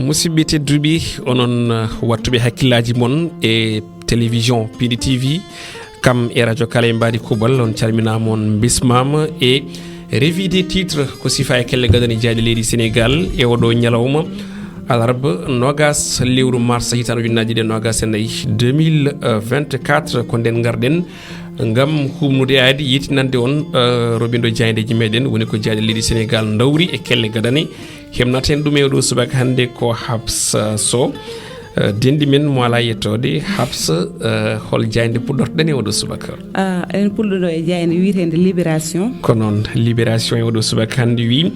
musidɓe tedduɓe onon wattuɓe hakkillaji mon e télévision Piindi TV kam e radio kala e mbadi kubal on calminama on bismama e revue des titres ko sifa e kelle gadani jaadi leydi Sénégal e oɗo ñalawma alarba nogas lewru mars hitano junnaji ɗe nogas e nayyi 2024 ko nden garɗen ngam humnude aadi yitinande on robindo jayndeji meɗen woni ko jaadi leydi Sénégal dawri e kelle gadani hemnaten ɗum e oɗo subaka hande ko Habsa Sow dendi men mo ala yettode Habsa hol jayde puɗɗortoɗen e oɗo subaka eɗen pulɗoɗo e jayde wiyetede libération ko noon libération e oɗo subaka hande wi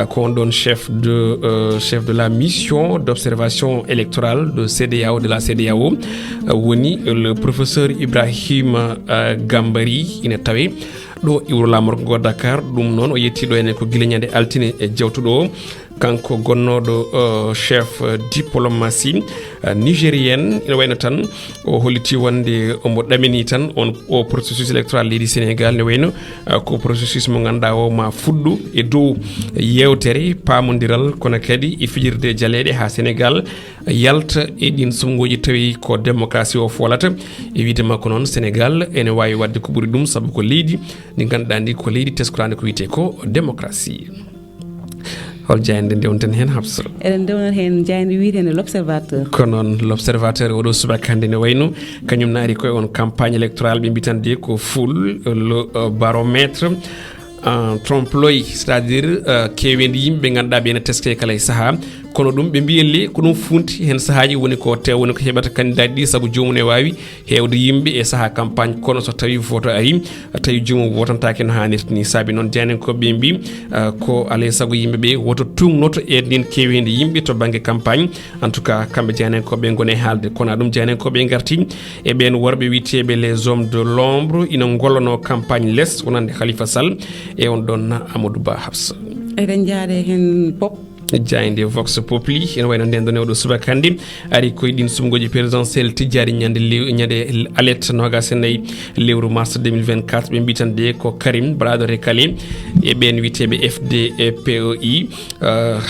ko on ɗon chef de la mission d'observation électorale de CEDEAO de la CEDEAO woni le professeur Ibrahima Gambari ina tawe ɗo iwro lamorgo Dakar ɗum noon o yettiɗo ene ko guila ñande altine e jawtuɗo o kanko gonnoɗo chef diplomatie nigérienne ina wayno tan o holliti wonde omo ɗamini tan on o processus électoral leydi Sénégal ne wayno ko processus mo ganduɗa o ma fuɗɗo e dow yewtere pamodiral kono kadi e fijirde jaleɗe ha Sénégal yalta e ɗin sumgoji tawi ko démocratie o folata e widema ko noon Sénégal ene wawi wadde ko ɓuuri ɗum saabu ko leydi ndi ganduɗa ndi ko leydi teskorande ko wiyete ko démocratie hol jayde ndewten hen Habsa eɗen ndewnan hen jayde wiyetede l'observateur ko noon l'observateur oɗo subaka hande ne wayno kañum naari koye on campagne électorale ɓe mbitande ko full le baromètre en trompe-l'œil c'est-à-dire kewede yimɓe ganduɗa ɓe ne teske kala e saaha kono ɗum ɓe mbiyelle ko ɗum funti hen saahaji woni ko woni ko heɓata candidat ɗi saabu jomum ne wawi hewde yimɓe e saaha campagne kono so tawi vote ari tawi jomum votantake no hannirta ni saabi noon janen ko ɓe mbi ko alay saago yimɓeɓe woto tumnoto e ndin kewede yimɓe to banggue campagne en tout cas kamɓe janen koɓe gone haalde kono ɗum janen koɓe garti e ɓen worɓe witeɓe les hommes de l'ombre ina gollono campagne less wonande Khalifa Sall e on ɗon Amadou Ba Habsa eɗen jaade hen pop jayde vox populi ene wayno nden ɗon e oɗo subaka hande ari koye ɗin sumgoji présidentiel tijjari ñande alerte nogas e nayyi lewru mars 2024 ɓe mbitande ko Karim Brado Rekale e ɓen witeɓe FDPEI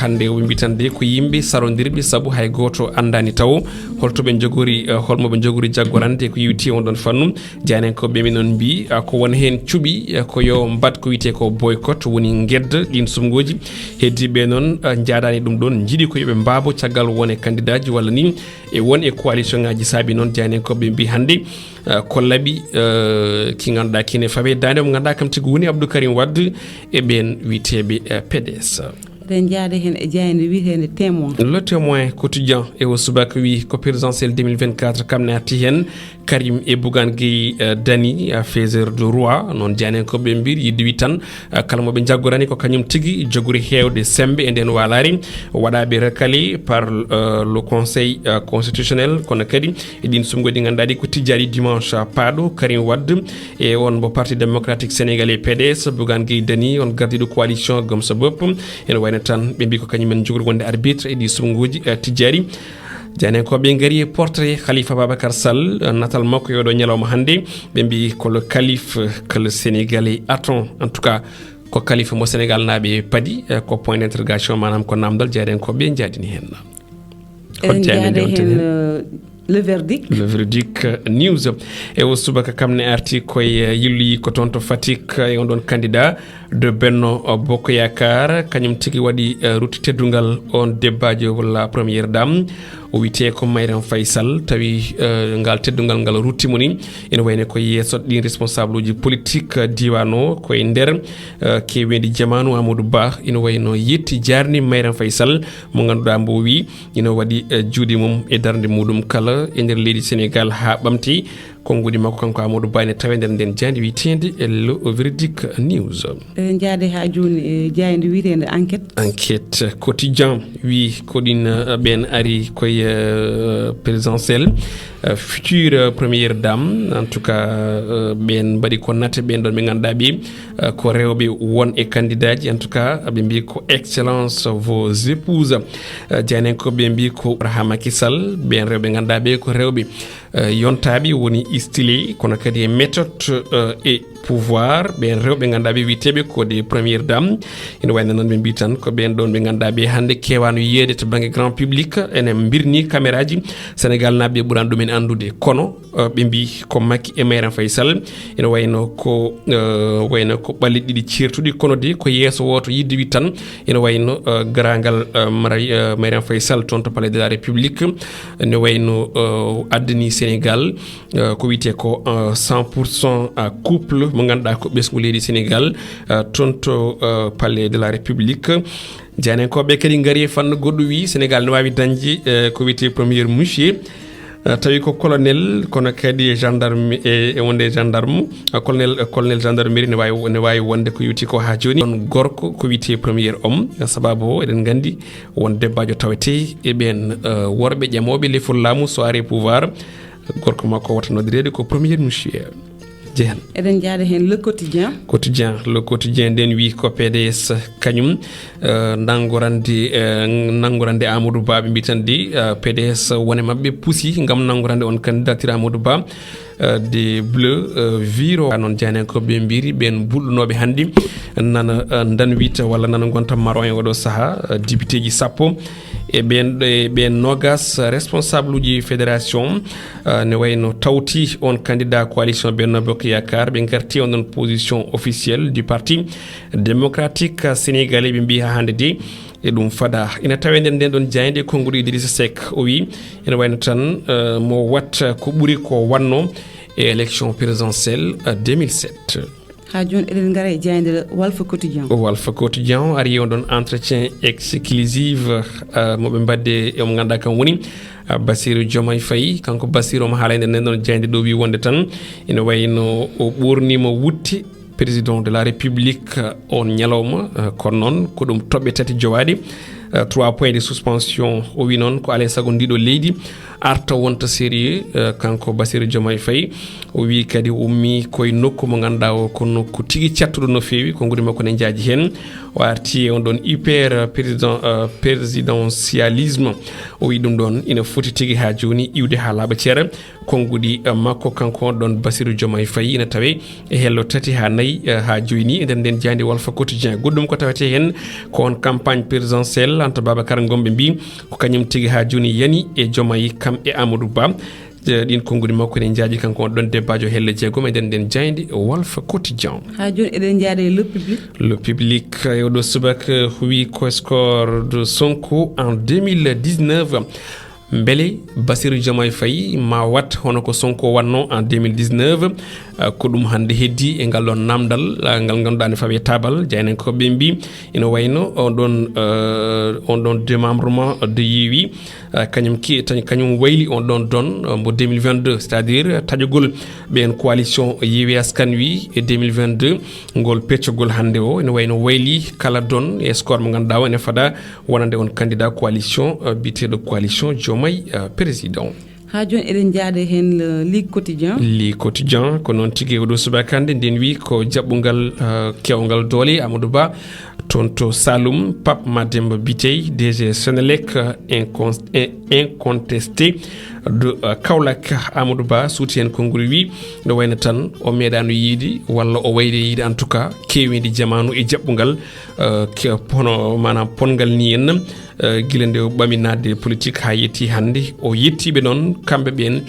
hande ɓe mbitande ko yimɓe sarodirɓe saabu hay goto andani taw holtoɓe jogori holmoɓe jogori jaggorante ko yiwti on ɗon fannu janen ko ɓe minon mbi ko won hen cuuɓi ko yo mbad ko wiyete ko boycott woni guedda ɗin sumgoji heddiɓe noon jaadani ɗum ɗon jiiɗi ko yoɓe mbabo caggal won e candidat ji walla ni e won e coalition ngaji saabi noon janen ko ɓe mbi hande ko laaɓi ki ganduɗa kine fawe dande mo ganduɗa kam tigui woni Abdou Karim Wade e ɓen witeɓe PDS eɗen jaade hen e jayde wiyetede témoin le témoin quotidien e o subaka wi ko présidentiel 2024 kamne arti hen Karim e Bougane Gueye Dany faiseur de roi noon janen ko ɓe mbiri yidde wi tan kala moɓe jaggorani ko kañum tigui jogori hewde sembe e nden walari waɗaɓe recalé par le conseil constitutionnel kono kadi e ɗin sumgoji ganduɗa ɗi ko tijjari dimanche paaɗo Karim Wade e on mo parti démocratique sénégalais PDS Bougane Gueye Dany on gardiɗo coalition gom sa bopp ene wayno tan ɓe mbi ko kañumen jogori wonde arbitre e ɗi sumgoji tijjari janen ko ɓe gaari e portrait Khalifa Babacar Sall natal makko yoɗo ñalawma hande ɓe mbi ko le calife que le Sénégalais attend en tout cas ko calife mo Sénégal naaɓe paadi ko point d'interrogation manam ko namdal jaden ko ɓe jaadini hen le verdict news e o subaka kamne arti koye yilluyi ko toon to Fatick e on ɗon candidat de Benno Bokk Yakar kañum tigui waɗi rutti teddungal on debbajo walla première dame o wiyete ko Mayram Faye Sall tawi ngal teddungal ngal ruttimo ni ene wayne ko yesso ɗin responsable uji politique diwan o koye nder kewedi jamanu Amadou Ba ina wayno yetti jarni Mayram Faye Sall mo ganduɗa mbo wi ina waɗi juuɗe mum e darde muɗum kala e nder leydi Sénégal ha ɓamti konngudi makko kanko Amadou Ba ne tawe nder nden jandi witede le verdict news eɗen jaade ha joni e jayde witede enquête quotidien wi koɗin ɓen ari koye présidentiel future première dame en tout cas ɓen mbaɗi ko natte ɓen ɗon ɓe ganduɗa ɓe ko rewɓe won e candidat ji en tout cas ɓe mbi ko excellence vos épouses janen ko ɓe mbi ko Macky Sall ɓen rewɓe ganduɗa ɓe ko rewɓe yontaɓe woni stylé kono kadi e méthode e pouvoir ben rewbe ganda be witebe ko de première dame ina wayna non be bitan ko ben don be ganda be hande kewanu yede to bangi grand public enen birni caméraji Sénégal nabbe buran dum en andude kono be bi ko Macky e Marième Faye Sall ina wayno ko balli didi cirtudi kono de ko yeso woto yidde wi tan ina wayno garangal Marième Faye Sall ton to palais de la République ne wayno addani Sénégal ko wite ko 100% couple mo ganda ko besgu leydi Sénégal tonto palais de la République janen ko be kadi ngari fan goddu wi Sénégal no wawi danji ko wite premier monsieur tawi ko colonel kono kadi gendarme e wonde gendarme colonel gendarmerie ne wawi wonde ko yuti ko ha joni on gorko ko wite premier homme sababu eden gandi won debbajo tawete e ben worbe jamobe le fullamu soirée pouvoir gorko makko watanodrede ko premier monsieur Jehan. Eden jaade hen le quotidien den wi ko PDS kanyum nangorande Amadou Ba be bitandi PDS wone mabbe pusi ngam nangorande on candidature Amadou Ba de bleu viro non jane ko be mbiri ben bulnobe handi nana dan wita wala nana gonta maroy wado saha député ji sappo e ben nogas responsable ji fédération ne wayno tawti on candidat coalition Benno Bokk Yakar be garti on position officielle du parti démocratique sénégalais be mbi hande de e dum fada ina tawende den don jayde kongudu Idrissa Seck o wi ina wayno tan mo wat ko buri ko wanno e élection présidentielle 2007 ha joni eden ngara jayde Walf Quotidien ari on don entretien exclusif mo be badde e mo ganda kan woni Bassirou Diomaye Faye kanko Bassirou mo haalande nen don jayde do wi wonde tan ina wayno o burni mo wutti président de la République on nyalawma kon non ko dum tobbe tati jowadi 3 points de suspension o wi non ko ale sago ndido leydi arta wonta sérieux kanko Bassirou Diomaye Faye o wi kadi ummi koy nokku mo ganda o ko nokku tigi ciattudo no fewi ko ngudi makko ne jaaji hen o arti on don hyper présidentialisme o wi dum don ina foti tigi ha joni iwde ha laba ciere ko ngudi makko kanko don Bassirou Diomaye Faye ina tawe e hello tati ha nayi ha joni eden den jandi Walf Quotidien goddum ko tawete hen ko on campagne présidentielle Anta Babacar Ngom mbi ko kanyum tigi ha joni yani e Diomaye kam e Amadou Ba din kongudi makko ne jaaji kanko don debbajo helle jeegom eden den jayndi Walf Quotidien ha joni eden jaade le public e do subak wi ko score de Sonko en 2019 mbele Bassirou Diomaye Faye ma wat hono ko Sonko wanno en 2019 ko dum hande heddi e ngal on namdal ngal ganduɗa ne fawe tabal jaynen ko ɓe mbi ina wayno on ɗon démembrement de Yewwi kañum wayli on ɗon don mo 2022 c'est à dire taƴogol ɓen coalition Yewwi Askan Wi e 2022 ngol peccogol hande o ina wayno wayli kala don e score mo ganduɗa o ene fada wonande on candidat coalition biteɗo coalition Diomaye président ha joni eden jaade hen le Ligue Quotidien ko non tigi do subakande den wi ko jabbungal kewgal doole Amadou Ba tonto Saloum Pape Mademba Bitey DG Senelec incontesté de Kaolack Amadou Ba soutien kongol wi do wayna tan o medano yidi walla o wayde yidi en tout cas kewindi jamanu e jabbungal pono manam pongal ni en gilende bami nadde politique ha yetti hande o yettibe non kambe ben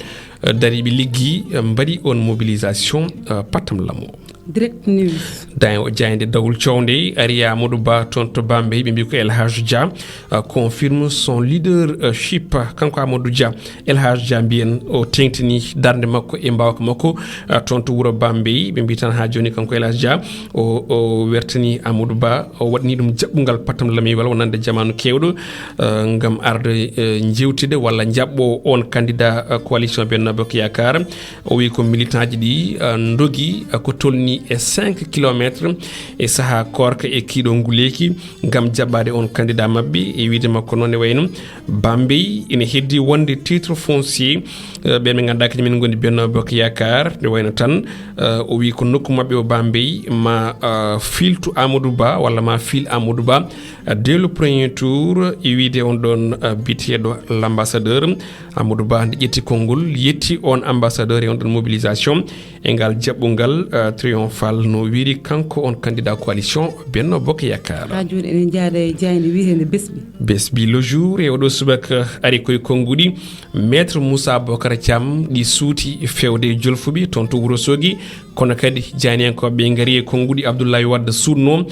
daribi liggi mbadi on mobilisation patam lamo Direct News dañ o jayde dawul cowde Aria Amadou Ba tonto Bambey be mbi ko El Hadj Dia confirme son leadership kanko Amadou Dia El Hadj Dia bien o tengtini darde makko e mbawko makko tonto wuro Bambey be mbi tan ha joni kanko El Hadj Dia o wertani Amadou Ba o wadni dum jabbungal patam lami wala wonande jamanu kewdo ngam arde jewtide walla jabbo on candidat coalition Benno Bokk Yakar o wi ko militant ji di ndogi ko tolni e 5 km e saha korka e kido nguleki ngam jabbade on candidat mabbe e wiide makko non e wayno Bambey ina heddi wonde titre foncier be me ganda ko min gondi Benno Bokk Yakar de wayno tan o wi ko nokku mabbe o Bambey ma filtu Amadou Ba walla ma fil Amadou Ba dès le premier tour e wiide on don bitedo l'ambassadeur Amadou Ba ndi jetti kongol yetti on ambassadeur e on don mobilisation e ngal jabbungal Tonton Fall no wiiri kanko on candidat coalition Benno Bokk Yaakaar. Ha joni enen jaade jayde wiitende besbi le jour e oɗo subaka ari koye konngudi maître Moussa Bocar Thiam ɗi suuti fewde jolfuɓe toon to Wourossogui kono kadi janiyankoɓe ngari e konngudi Abdoulaye Wade suudno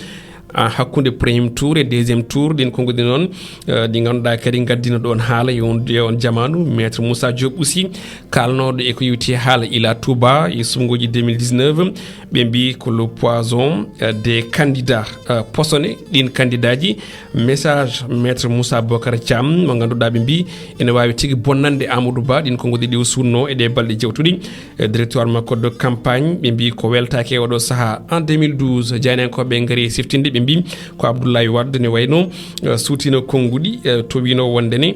hakkunde premier tour et deuxième tour din konngudi noon ɗi ganduɗa kadi gaddino ɗon haala yonde on jamanu maître Moussa Diop aussi kalnoɗo e ko yewti haala ila Touba e sumgoji 2019 ɓe mbi ko le poison des candidats posone ɗin candidat ji message maître Moussa Bocar Thiam mo ganduɗa ɓe mbi ene wawi tigui bonnande Amadou Ba ɗin konngudi ɗi o sunno e ɗe balɗe jewtuɗi directoire makko de campagne ɓe mbi ko weltake e oɗo saaha en 2012 janiyankoɓe gaari siftinde ɓe mbi ko Abdoulaye Wade ne wayno suutino konngudi to wino wonde ne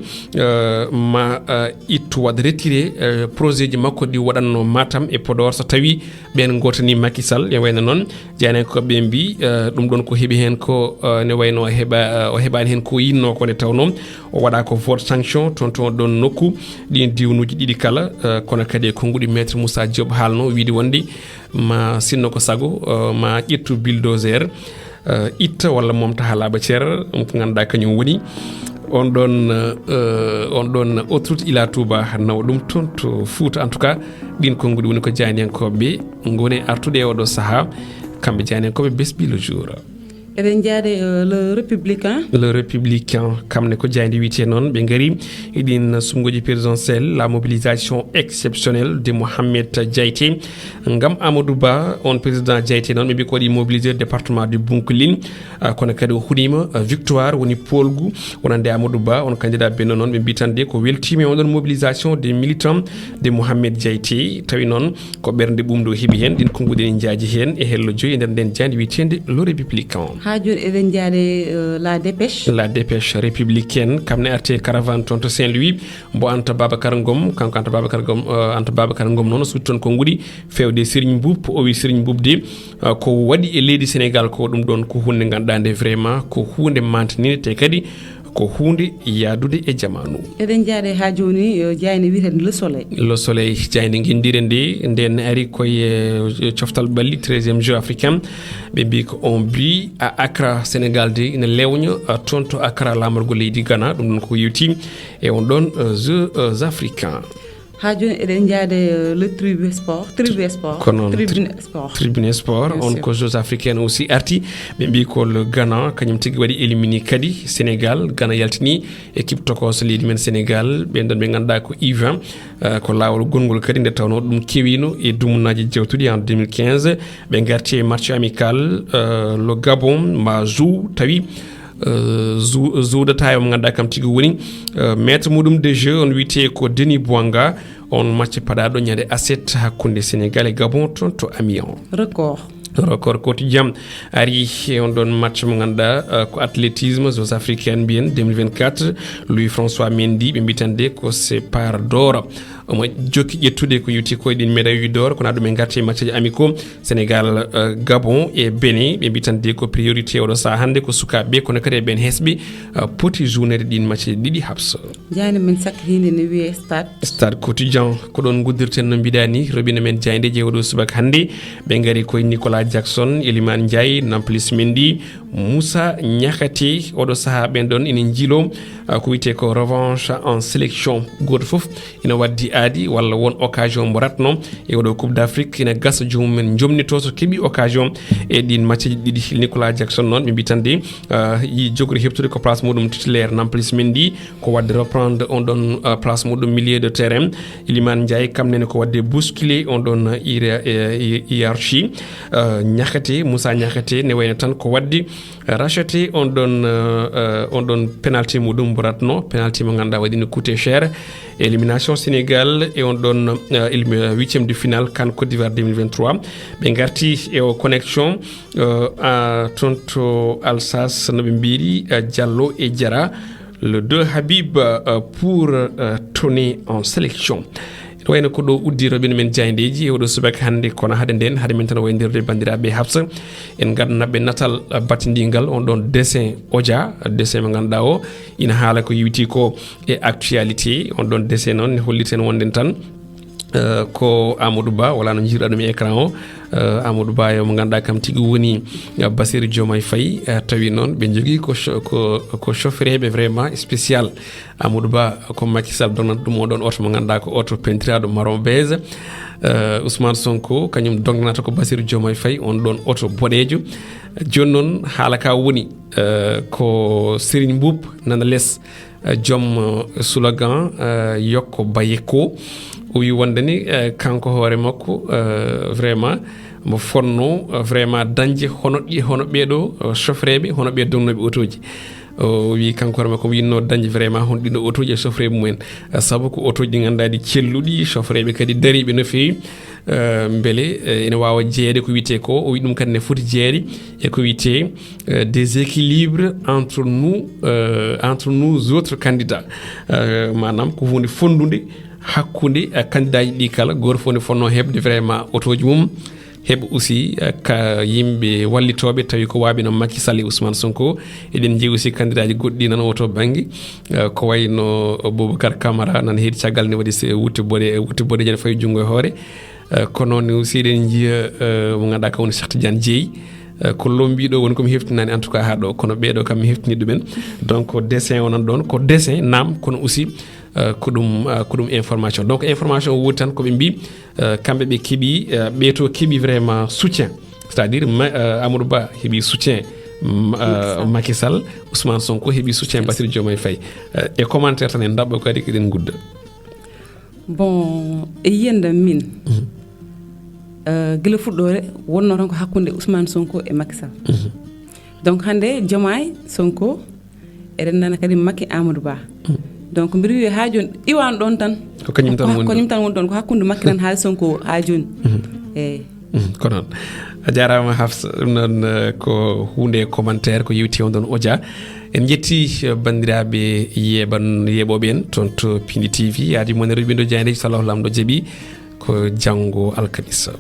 ma ittu wad retiré projet ji makko ɗi waɗanno Matam e Podor so tawi ɓen gotani Macky Sall e wayno noon janiyankoɓe mbi ɗum ɗon ko heeɓi hen ko ne wayno o heɓani hen ko yinno ko ne tawno o waɗa ko vote sanction toon ɗon nokku ɗin diwnuji ɗiɗi kala kono kadi e konngudi maître Moussa Diop haalno wiide wonde ma sinno ko sago ma ƴettu bulldozer itta walla momta ha laaɓa ceer ko ganduɗa kañum woni on ɗon autoroute ila Touba nawa ɗum toon to Fouta en tout cas ɗin konngudi woni ko janiyankoɓe goni artude e oɗo saaha kamɓe janiyankoɓe besbi le jour. eɗen jaade le républicain kamne ko jayde wiite noon ɓe gaari eɗin sumgoji présidentiel la mobilisation exceptionnelle de Mohamed Diaité ngam Amadou Ba on président Diaité noon ɓe mbi ko waɗi mobilisé département du Bunkiling kono kadi o hunima victoire woni polgu wonande Amadou Ba on candidat Benno noon ɓe mbi tande ko weltima e on ɗon mobilisation des militants de Mohamed Diaité tawi noon ko ɓernde ɓumɗo heeɓi hen ɗin konngudi en jaaji hen e hello joyi e nder nden jande wiitede le républicain. ha joni eɗen jaade la dépêche républicaine kamne arte caravane toon to Saint-Louis mbo Anta Babacar Ngom kanko Anta Babacar Ngom noon suuti toon konngudi fewde Serigne Mboup o wi Serigne Mboup de ko waɗi e leydi Sénégal ko ɗum ɗon ko hunde ganduɗa nde vraiment ko hunde mantanide te kadi ko hunde yaadude e jamanu. eɗen jaade ha joni jayne wiitede le soleil jayne guindire nde nden ari koye coftal balli 13e jeu africain ɓe mbi ko on bi à Accra Sénégal de ina lewña toon to Accra lamorgo leydi Ghana ɗum ɗon ko yewti e on ɗon jeux africains. ha joni eɗen jaade le tribune sport on ko jeux africaine aussi arti ɓe mbi ko le Ghana kañum tigui waɗi éliminé kadi Sénégal Ghana yaltini équipe tokoso leydi men Sénégal ɓen ɗon ɓe ganduɗa ko U20 ko lawol gongol kadi nde tawno ɗum kewino e dumunaji jewtuɗi en 2015 ɓe garti e match amical le Gabon ma jou tawi zuudata mo ganduɗa kam tigi woni maître muɗum de jeu on wiyete ko Denis Bouanga on match paɗaɗo ñande aset hakkunde Sénégal e Gabon toon to Amiens. record quotidien ari e on ɗon match mo ganduɗa ko athlétisme jeux africaine mbiyen 2024 Louis François Mendy ɓe mbitande ko c'est par d'or omo jokki ƴettude ko yuti koye ɗin médaille d'or kono ɗum en garti match amicaux Sénégal Gabon et Bénin ɓe mbitande ko priorité oɗo saha hande ko sukaɓe kono kadi e ɓen hesɓe poti journée ɗin match ɗiɗi habsa jayne men sakkitinde ne wiye stade quotidien ko ɗon guddirten no mbiɗani robine men jayde jeewoɗo subaka hande ɓe gaari koye Nicolas Jackson Elimane Ndiaye Nampalys Mendy Moussa Niakhaté oɗo saha ɓen ɗon ina jiilo ko wiyete ko revanche en sélection goto foof ina waddi aadi walla won occasion mo ratno e oɗo coupe d'Afrique ina gasa jomumen jomnito so keeɓi occasion e ɗin match ji ɗiɗi Nicolas Jackson noon ɓe mbitande yi jogori heptude ko place muɗum titulaire Nampalys Mendy ko wadde reprendre on ɗon place muɗum milieu de terrain Elimane Ndiaye kamnene ko wadde bousculer on ɗon hiérarchie Niakhaté Moussa Niakhaté ne wayno tan ko wadde racheté on ɗon penalty muɗum mboratno penalty mo ganduɗa waɗino coûté cher élimination Sénégal e on ɗon 8e de finale CAN Côte d'Ivoire 2023 ɓe garti e o connexion toon to Alsace noɓe mbiri Diallo e Diarra le 2 Habib pour tourner en sélection wayno ko ɗo uddi robine men jayndeji e oɗo subaka hande kono hade nden hade men tan waydirde bandiraɓe habsa en gaddanabɓe natal batidingal on ɗon dessin odia dessin mo ganduɗa o ina haala ko yiwti ko e actualité on ɗon dessin noon holliten wonden tan ko Amadou Ba wala no jiiruɗa ɗum e écran o Amadou Ba mo ganda kam tigi woni Bassirou Diomaye Faye tawi non be jogi ko chauffeurebe vraiment spécial Amadou Ba ko Macky Sall donat dum odon auto mo ganda ko auto pentrado marron beige Ousmane Sonko kanyum dongnata ko Bassirou Diomaye Faye on don auto bodejo jonnon halaka woni ko Serigne Mboup nana les jom slogan yokko bayeko o wi wondani kanko hoore makko vraiment mo fonno vraiment dañde hono beedo chauffeurebe hono be donnobe autoji o wi kanko hoore makko winno dañde vraiment hon dindo autoji chauffeurebe mumen sabu ko autoji ngandadi celludi chauffeurebe kadi daribe no fewi mbele ene wawa jeede ko wite ko o wi dum kan ne foti jeede e ko wite des équilibres entre nous autres candidats manam ko hunde fondunde hakkunde candidat yi kala gor fonde fonno hebde vraiment autoji mum heb aussi ka yimbe wallitobe tawi ko wabi no Macky Sall Ousmane Sonko eden jeewi aussi candidat ji goddi nan auto bangi ko wayno Boubacar Camara nan heedi tagal ne wadi se wutte bode jen fay jungo hoore kono ni aussi den jiya mo ngada ka woni Cheikh Tidiane Dieye ko lombido won ko mi heftinani en tout cas hado kono beedo kam mi heftini dumen donc dessin onan don ko dessin nam kono aussi ko dum information donc information wutan ko be bi kambe be kibi beeto kibi vraiment soutien c'est-à-dire Amadou Ba hebi soutien Macky Sall Ousmane Sonko hebi soutien Bassirou Diomaye Faye e commentaire tan en dabbo kadi kiden gudda bon e yenda min gila fuddore wonno tan ko hakkunde Ousmane Sonko e Macky Sall donc hande Diomaye Sonko eden nana kadi Macky Amadou Ba donc mbir wi ha joni iwan don tan ko kanyum tan won don ko hakkunde Macky tan ha Sonko ha joni ko non a jarama Hafsa non ko hunde commentaire ko yewti on don odia en jetti bandirabe yebobe en ton to Piindi TV adi mon rebindo jande sallallahu lamdo jebi ko jango alkamisa